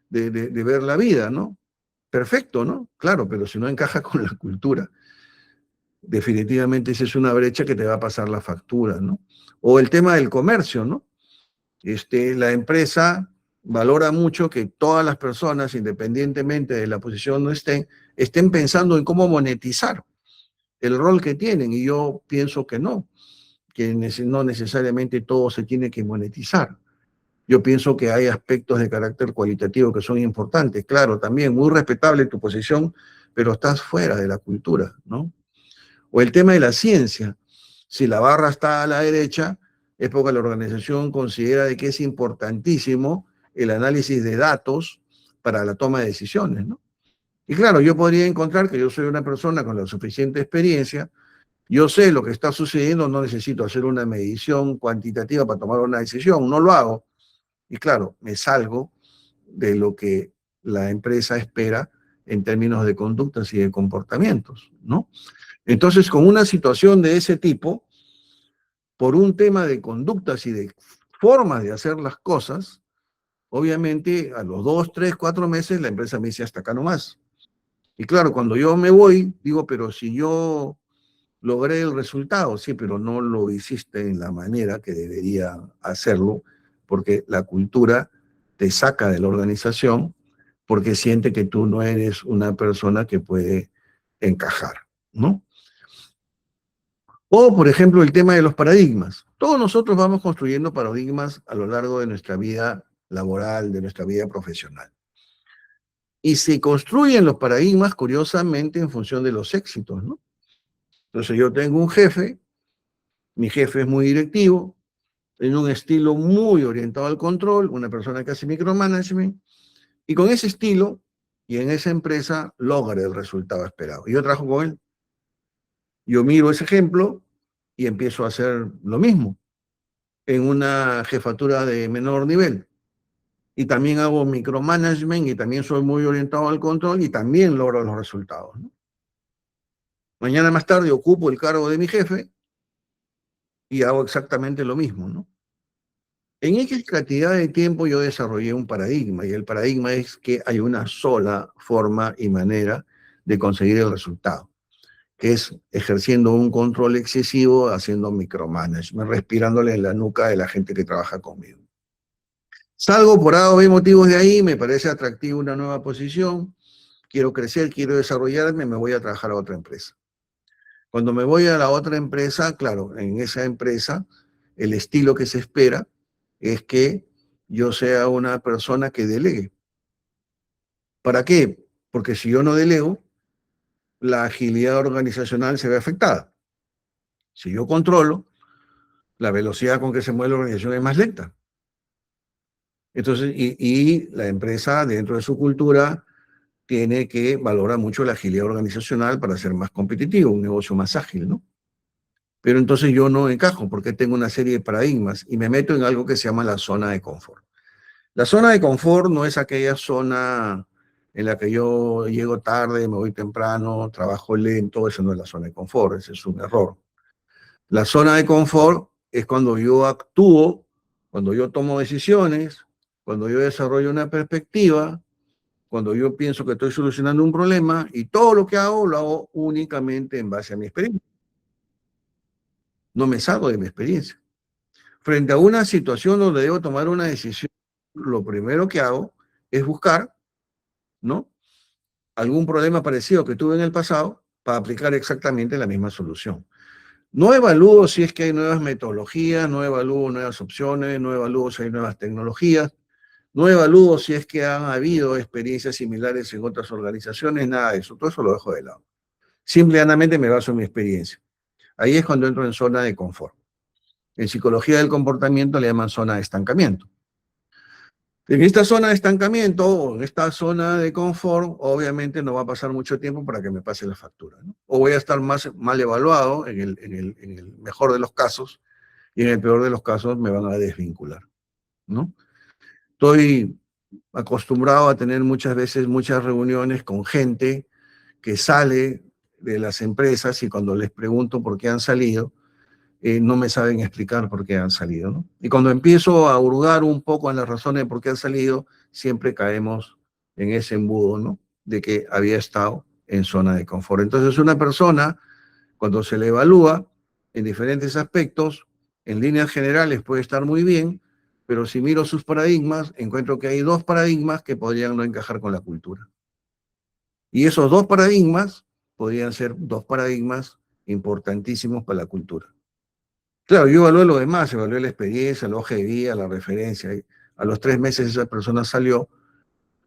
ver la vida, ¿no? Perfecto, ¿no? Claro, pero si no encaja con la cultura, definitivamente esa es una brecha que te va a pasar la factura, ¿no? O el tema del comercio, ¿no? La empresa valora mucho que todas las personas, independientemente de la posición no estén pensando en cómo monetizar el rol que tienen. Y yo pienso que no no necesariamente todo se tiene que monetizar. Yo pienso que hay aspectos de carácter cualitativo que son importantes. Claro, también muy respetable tu posición, pero estás fuera de la cultura, ¿no? O el tema de la ciencia. Si la barra está a la derecha, es porque la organización considera de que es importantísimo el análisis de datos para la toma de decisiones, ¿no? Y claro, yo podría encontrar que yo soy una persona con la suficiente experiencia, yo sé lo que está sucediendo, no necesito hacer una medición cuantitativa para tomar una decisión, no lo hago. Y claro, me salgo de lo que la empresa espera en términos de conductas y de comportamientos, ¿no? Entonces, con una situación de ese tipo, por un tema de conductas y de formas de hacer las cosas, obviamente a los 2, 3, 4 meses la empresa me dice hasta acá nomás. Y claro, cuando yo me voy, digo, pero si yo logré el resultado, sí, pero no lo hiciste en la manera que debería hacerlo, porque la cultura te saca de la organización porque siente que tú no eres una persona que puede encajar, ¿no? O, por ejemplo, el tema de los paradigmas. Todos nosotros vamos construyendo paradigmas a lo largo de nuestra vida laboral, de nuestra vida profesional. Y se construyen los paradigmas, curiosamente, en función de los éxitos, ¿no? Entonces yo tengo un jefe, mi jefe es muy directivo, en un estilo muy orientado al control, una persona que hace micromanagement, y con ese estilo y en esa empresa logra el resultado esperado. Y yo trabajo con él. Yo miro ese ejemplo y empiezo a hacer lo mismo en una jefatura de menor nivel. Y también hago micromanagement y también soy muy orientado al control y también logro los resultados, ¿no? Mañana más tarde ocupo el cargo de mi jefe y hago exactamente lo mismo, ¿no? En X cantidad de tiempo yo desarrollé un paradigma y el paradigma es que hay una sola forma y manera de conseguir el resultado, que es ejerciendo un control excesivo, haciendo micromanagement, respirándole en la nuca de la gente que trabaja conmigo. Salgo por A o B motivos de ahí, me parece atractiva una nueva posición, quiero crecer, quiero desarrollarme, me voy a trabajar a otra empresa. Cuando me voy a la otra empresa, claro, en esa empresa, el estilo que se espera es que yo sea una persona que delegue. ¿Para qué? Porque si yo no delego, la agilidad organizacional se ve afectada. Si yo controlo, la velocidad con que se mueve la organización es más lenta. Entonces, y la empresa, dentro de su cultura, tiene que valorar mucho la agilidad organizacional para ser más competitivo, un negocio más ágil, ¿no? Pero entonces yo no encajo porque tengo una serie de paradigmas y me meto en algo que se llama la zona de confort. La zona de confort no es aquella zona en la que yo llego tarde, me voy temprano, trabajo lento, eso no es la zona de confort, ese es un error. La zona de confort es cuando yo actúo, cuando yo tomo decisiones, cuando yo desarrollo una perspectiva, cuando yo pienso que estoy solucionando un problema y todo lo que hago lo hago únicamente en base a mi experiencia. No me salgo de mi experiencia. Frente a una situación donde debo tomar una decisión, lo primero que hago es buscar, ¿no?, algún problema parecido que tuve en el pasado para aplicar exactamente la misma solución. No evalúo si es que hay nuevas metodologías, no evalúo nuevas opciones, no evalúo si hay nuevas tecnologías, no evalúo si es que han habido experiencias similares en otras organizaciones, nada de eso, todo eso lo dejo de lado. Simplemente me baso en mi experiencia. Ahí es cuando entro en zona de confort. En psicología del comportamiento le llaman zona de estancamiento. En esta zona de estancamiento o en esta zona de confort, obviamente no va a pasar mucho tiempo para que me pase la factura, ¿no? O voy a estar más mal evaluado, en el mejor de los casos, y en el peor de los casos me van a desvincular, ¿no? Estoy acostumbrado a tener muchas veces muchas reuniones con gente que sale de las empresas y cuando les pregunto por qué han salido, no me saben explicar por qué han salido, ¿no? Y cuando empiezo a hurgar un poco en las razones de por qué han salido, siempre caemos en ese embudo, ¿no? De que había estado en zona de confort. Entonces, una persona, cuando se le evalúa en diferentes aspectos, en líneas generales puede estar muy bien, pero si miro sus paradigmas, encuentro que hay dos paradigmas que podrían no encajar con la cultura. Y esos dos paradigmas podrían ser dos paradigmas importantísimos para la cultura. Claro, yo evalué lo demás, evalué la experiencia, la hoja de vida, la referencia. Y a los 3 meses esa persona salió.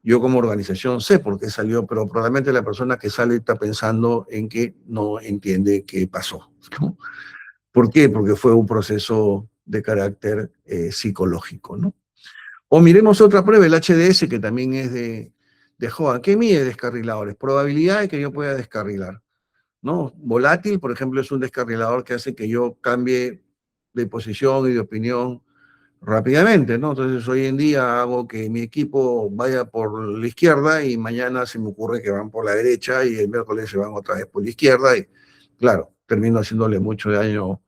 Yo como organización sé por qué salió, pero probablemente la persona que sale está pensando en que no entiende qué pasó, ¿no? ¿Por qué? Porque fue un proceso de carácter psicológico, ¿no? O miremos otra prueba, el HDS, que también es de Joa. ¿Qué mide descarriladores? Probabilidad de que yo pueda descarrilar, ¿no? Volátil, por ejemplo, es un descarrilador que hace que yo cambie de posición y de opinión rápidamente, ¿no? Entonces, hoy en día hago que mi equipo vaya por la izquierda y mañana se me ocurre que van por la derecha y el miércoles se van otra vez por la izquierda y, claro, termino haciéndole mucho daño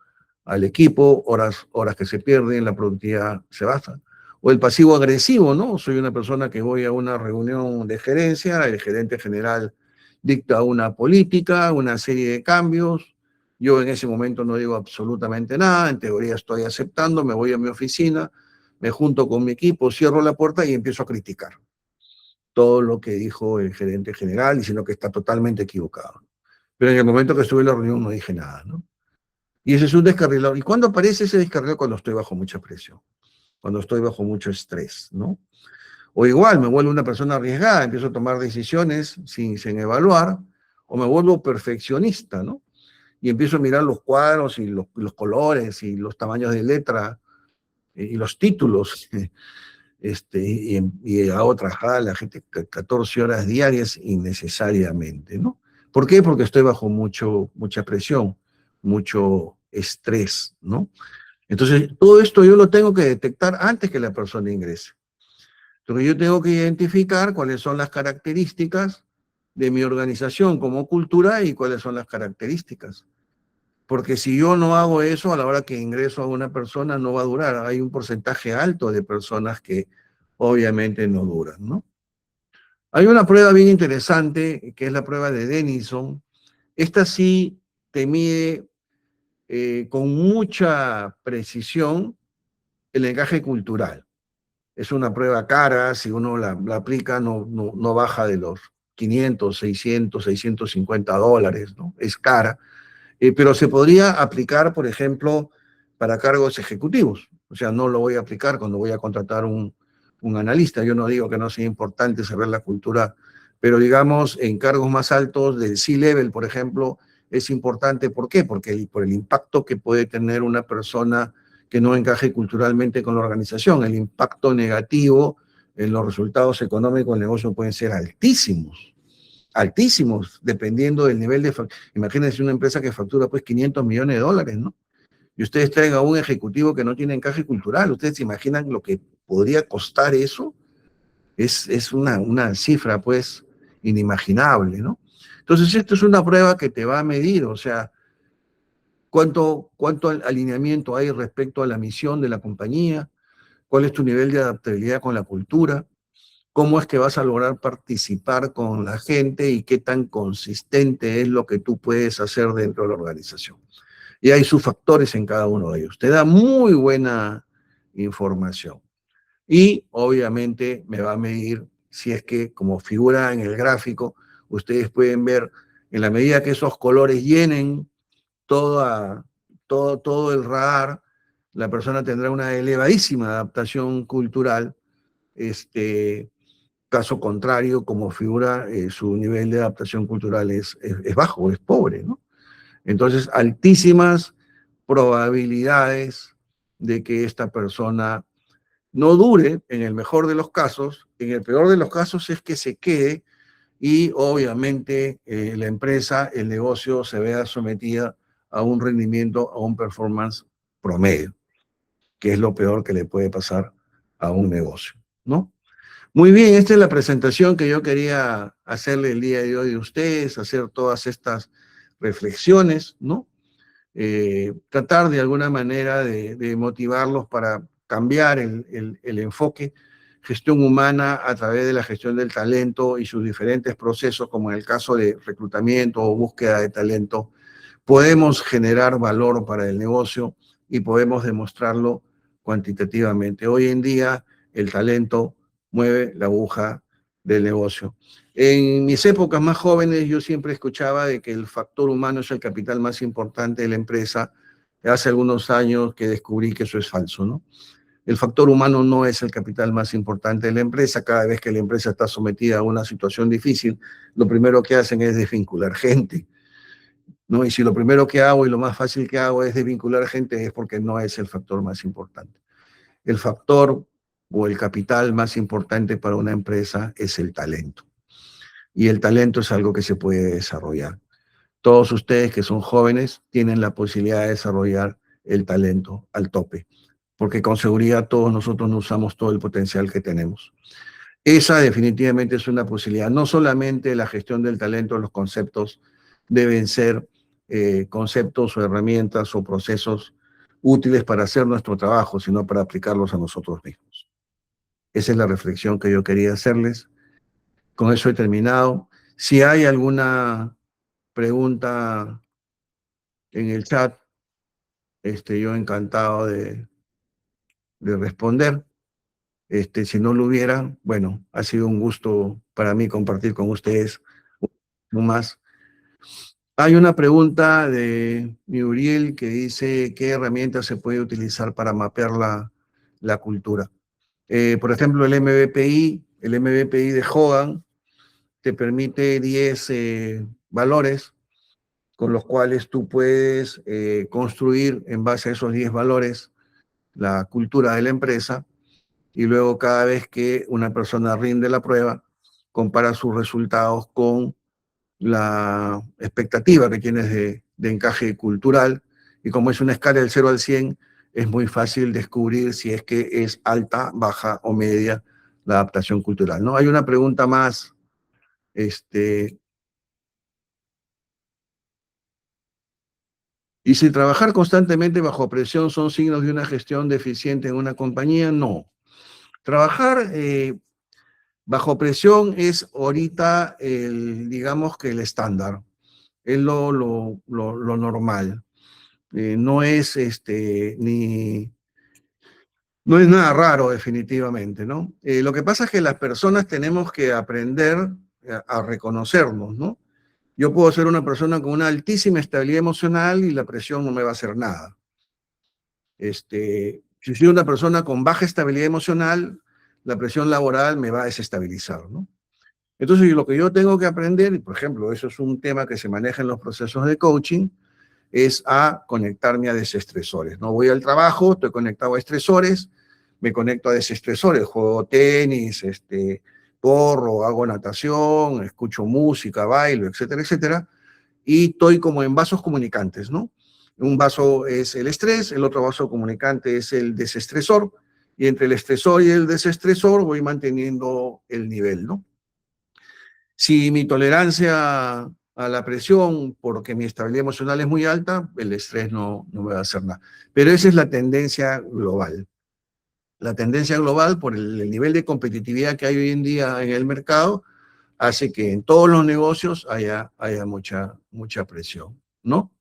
al equipo, horas que se pierden, la productividad se baja. O el pasivo agresivo, ¿no? Soy una persona que voy a una reunión de gerencia, el gerente general dicta una política, una serie de cambios, yo en ese momento no digo absolutamente nada, en teoría estoy aceptando, me voy a mi oficina, me junto con mi equipo, cierro la puerta y empiezo a criticar todo lo que dijo el gerente general, diciendo que está totalmente equivocado. Pero en el momento que estuve en la reunión no dije nada, ¿no? Y ese es un descarrilador. ¿Y cuándo aparece ese descarrilador? Cuando estoy bajo mucha presión, cuando estoy bajo mucho estrés, ¿no? O igual, me vuelvo una persona arriesgada, empiezo a tomar decisiones sin evaluar, o me vuelvo perfeccionista, ¿no? Y empiezo a mirar los cuadros y los colores y los tamaños de letra y los títulos, y hago trabajar a la gente 14 horas diarias innecesariamente, ¿no? ¿Por qué? Porque estoy bajo mucha presión, mucho estrés, ¿no? Entonces, todo esto yo lo tengo que detectar antes que la persona ingrese. Entonces, yo tengo que identificar cuáles son las características de mi organización como cultura y cuáles son las características. Porque si yo no hago eso, a la hora que ingreso a una persona no va a durar. Hay un porcentaje alto de personas que obviamente no duran, ¿no? Hay una prueba bien interesante, que es la prueba de Denison. Esta sí te mide con mucha precisión el encaje cultural. Es una prueba cara, si uno la aplica no baja de los 500, 600, $650, ¿no? Es cara. Pero se podría aplicar, por ejemplo, para cargos ejecutivos. O sea, no lo voy a aplicar cuando voy a contratar un analista. Yo no digo que no sea importante saber la cultura, pero digamos, en cargos más altos del C-Level, por ejemplo, es importante. ¿Por qué? Porque por el impacto que puede tener una persona que no encaje culturalmente con la organización. El impacto negativo en los resultados económicos del negocio pueden ser altísimos, altísimos, dependiendo del nivel de... Imagínense una empresa que factura pues $500 millones, ¿no? Y ustedes traen a un ejecutivo que no tiene encaje cultural. ¿Ustedes se imaginan lo que podría costar eso? Es una cifra pues inimaginable, ¿no? Entonces esto es una prueba que te va a medir, o sea, cuánto alineamiento hay respecto a la misión de la compañía, cuál es tu nivel de adaptabilidad con la cultura, cómo es que vas a lograr participar con la gente y qué tan consistente es lo que tú puedes hacer dentro de la organización. Y hay sus factores en cada uno de ellos. Te da muy buena información. Y obviamente me va a medir si es que, como figura en el gráfico, ustedes pueden ver, en la medida que esos colores llenen todo el radar, la persona tendrá una elevadísima adaptación cultural. Caso contrario, como figura, su nivel de adaptación cultural es bajo, es pobre, ¿no? Entonces, altísimas probabilidades de que esta persona no dure, en el mejor de los casos. En el peor de los casos es que se quede y obviamente la empresa, el negocio se vea sometida a un rendimiento, a un performance promedio. que es lo peor que le puede pasar a un negocio, ¿no? Muy bien, esta es la presentación que yo quería hacerle el día de hoy a ustedes, hacer todas estas reflexiones, ¿no? Tratar de alguna manera de motivarlos para cambiar el enfoque, gestión humana a través de la gestión del talento y sus diferentes procesos, como en el caso de reclutamiento o búsqueda de talento. Podemos generar valor para el negocio y podemos demostrarlo cuantitativamente. Hoy en día el talento mueve la aguja del negocio. En mis épocas más jóvenes yo siempre escuchaba de que el factor humano es el capital más importante de la empresa. Hace algunos años que descubrí que eso es falso, ¿no? El factor humano no es el capital más importante de la empresa. Cada vez que la empresa está sometida a una situación difícil, lo primero que hacen es desvincular gente, ¿no? Y si lo primero que hago y lo más fácil que hago es desvincular gente, es porque no es el factor más importante. El factor o el capital más importante para una empresa es el talento. Y el talento es algo que se puede desarrollar. Todos ustedes que son jóvenes tienen la posibilidad de desarrollar el talento al tope, porque con seguridad todos nosotros no usamos todo el potencial que tenemos. Esa definitivamente es una posibilidad. No solamente la gestión del talento, los conceptos deben ser conceptos o herramientas o procesos útiles para hacer nuestro trabajo, sino para aplicarlos a nosotros mismos. Esa es la reflexión que yo quería hacerles. Con eso he terminado. Si hay alguna pregunta en el chat, yo encantado de responder. Si no lo hubiera, bueno, ha sido un gusto para mí compartir con ustedes un más. Hay una pregunta de Muriel que dice, ¿qué herramientas se puede utilizar para mapear la cultura? Por ejemplo, el MBPI de Hogan te permite 10 valores con los cuales tú puedes construir en base a esos 10 valores la cultura de la empresa, y luego cada vez que una persona rinde la prueba, compara sus resultados con la expectativa que tienes de encaje cultural, y como es una escala del 0 al 100, es muy fácil descubrir si es que es alta, baja o media la adaptación cultural, ¿no? Hay una pregunta más, y si trabajar constantemente bajo presión son signos de una gestión deficiente en una compañía, no. Trabajar bajo presión es ahorita, digamos que el estándar, es lo normal. No es no es nada raro definitivamente, ¿no? Lo que pasa es que las personas tenemos que aprender a reconocernos, ¿no? Yo puedo ser una persona con una altísima estabilidad emocional y la presión no me va a hacer nada. Si soy una persona con baja estabilidad emocional, la presión laboral me va a desestabilizar, ¿no? Entonces, lo que yo tengo que aprender, y por ejemplo, eso es un tema que se maneja en los procesos de coaching, es a conectarme a desestresores, ¿no? Voy al trabajo, estoy conectado a estresores, me conecto a desestresores, juego tenis, corro, hago natación, escucho música, bailo, etcétera, etcétera, y estoy como en vasos comunicantes, ¿no? Un vaso es el estrés, el otro vaso comunicante es el desestresor, y entre el estresor y el desestresor voy manteniendo el nivel, ¿no? Si mi tolerancia a la presión, porque mi estabilidad emocional es muy alta, el estrés no me va a hacer nada. Pero esa es la tendencia global. La tendencia global, por el nivel de competitividad que hay hoy en día en el mercado, hace que en todos los negocios haya mucha presión, ¿no?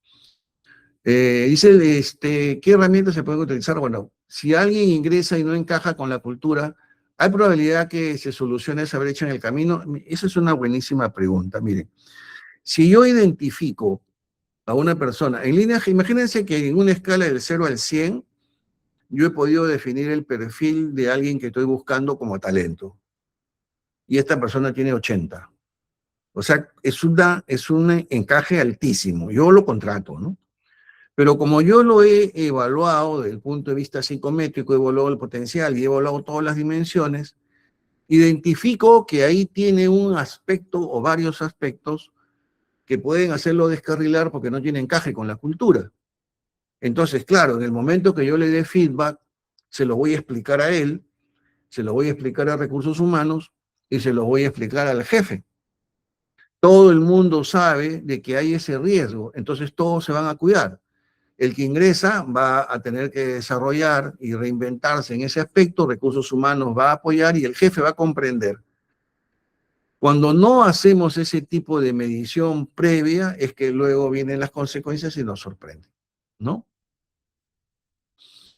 Dice, ¿qué herramientas se pueden utilizar? Bueno, si alguien ingresa y no encaja con la cultura, ¿hay probabilidad que se solucione esa brecha en el camino? Esa es una buenísima pregunta. Miren, si yo identifico a una persona, en línea, imagínense que en una escala del 0 al 100, yo he podido definir el perfil de alguien que estoy buscando como talento. Y esta persona tiene 80. O sea, es un encaje altísimo. Yo lo contrato, ¿no? Pero como yo lo he evaluado desde el punto de vista psicométrico, he evaluado el potencial y he evaluado todas las dimensiones, identifico que ahí tiene un aspecto o varios aspectos que pueden hacerlo descarrilar porque no tiene encaje con la cultura. Entonces, claro, en el momento que yo le dé feedback, se lo voy a explicar a él, se lo voy a explicar a recursos humanos y se lo voy a explicar al jefe. Todo el mundo sabe de que hay ese riesgo, entonces todos se van a cuidar. El que ingresa va a tener que desarrollar y reinventarse en ese aspecto, recursos humanos va a apoyar y el jefe va a comprender. Cuando no hacemos ese tipo de medición previa, es que luego vienen las consecuencias y nos sorprenden, ¿no?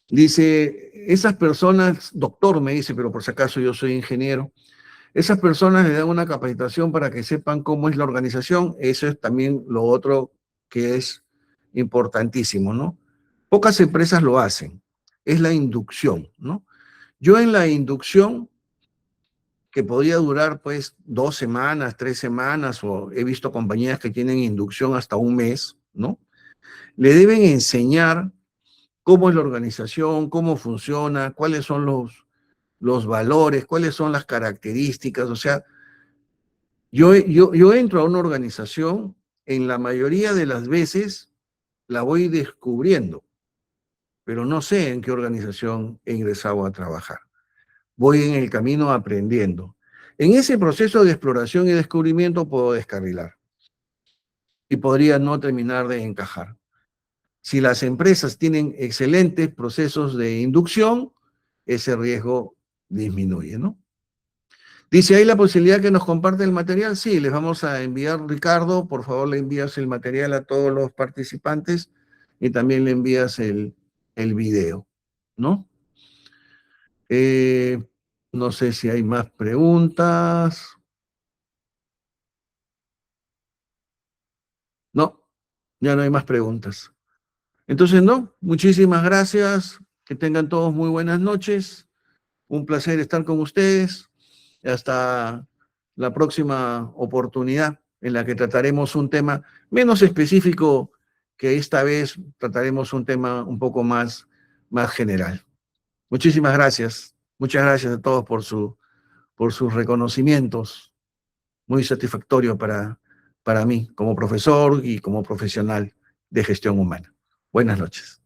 Dice, esas personas, doctor me dice, pero por si acaso yo soy ingeniero, esas personas le dan una capacitación para que sepan cómo es la organización, eso es también lo otro que es importantísimo, ¿no? Pocas empresas lo hacen, es la inducción, ¿no? Yo en la inducción, que podría durar pues 2 semanas, 3 semanas, o he visto compañías que tienen inducción hasta un mes, ¿no? Le deben enseñar cómo es la organización, cómo funciona, cuáles son los valores, cuáles son las características. O sea, yo entro a una organización, en la mayoría de las veces la voy descubriendo, pero no sé en qué organización he ingresado a trabajar. Voy en el camino aprendiendo. En ese proceso de exploración y descubrimiento puedo descarrilar y podría no terminar de encajar. Si las empresas tienen excelentes procesos de inducción, ese riesgo disminuye, ¿no? Dice, ¿hay la posibilidad que nos comparte el material? Sí, les vamos a enviar, Ricardo, por favor le envías el material a todos los participantes y también le envías el video, ¿no? Eh, no sé si hay más preguntas. No, ya no hay más preguntas. Entonces, no, muchísimas gracias. Que tengan todos muy buenas noches. Un placer estar con ustedes. Hasta la próxima oportunidad en la que trataremos un tema menos específico, que esta vez trataremos un tema un poco más general. Muchísimas gracias. Muchas gracias a todos por sus reconocimientos. Muy satisfactorio para mí como profesor y como profesional de gestión humana. Buenas noches.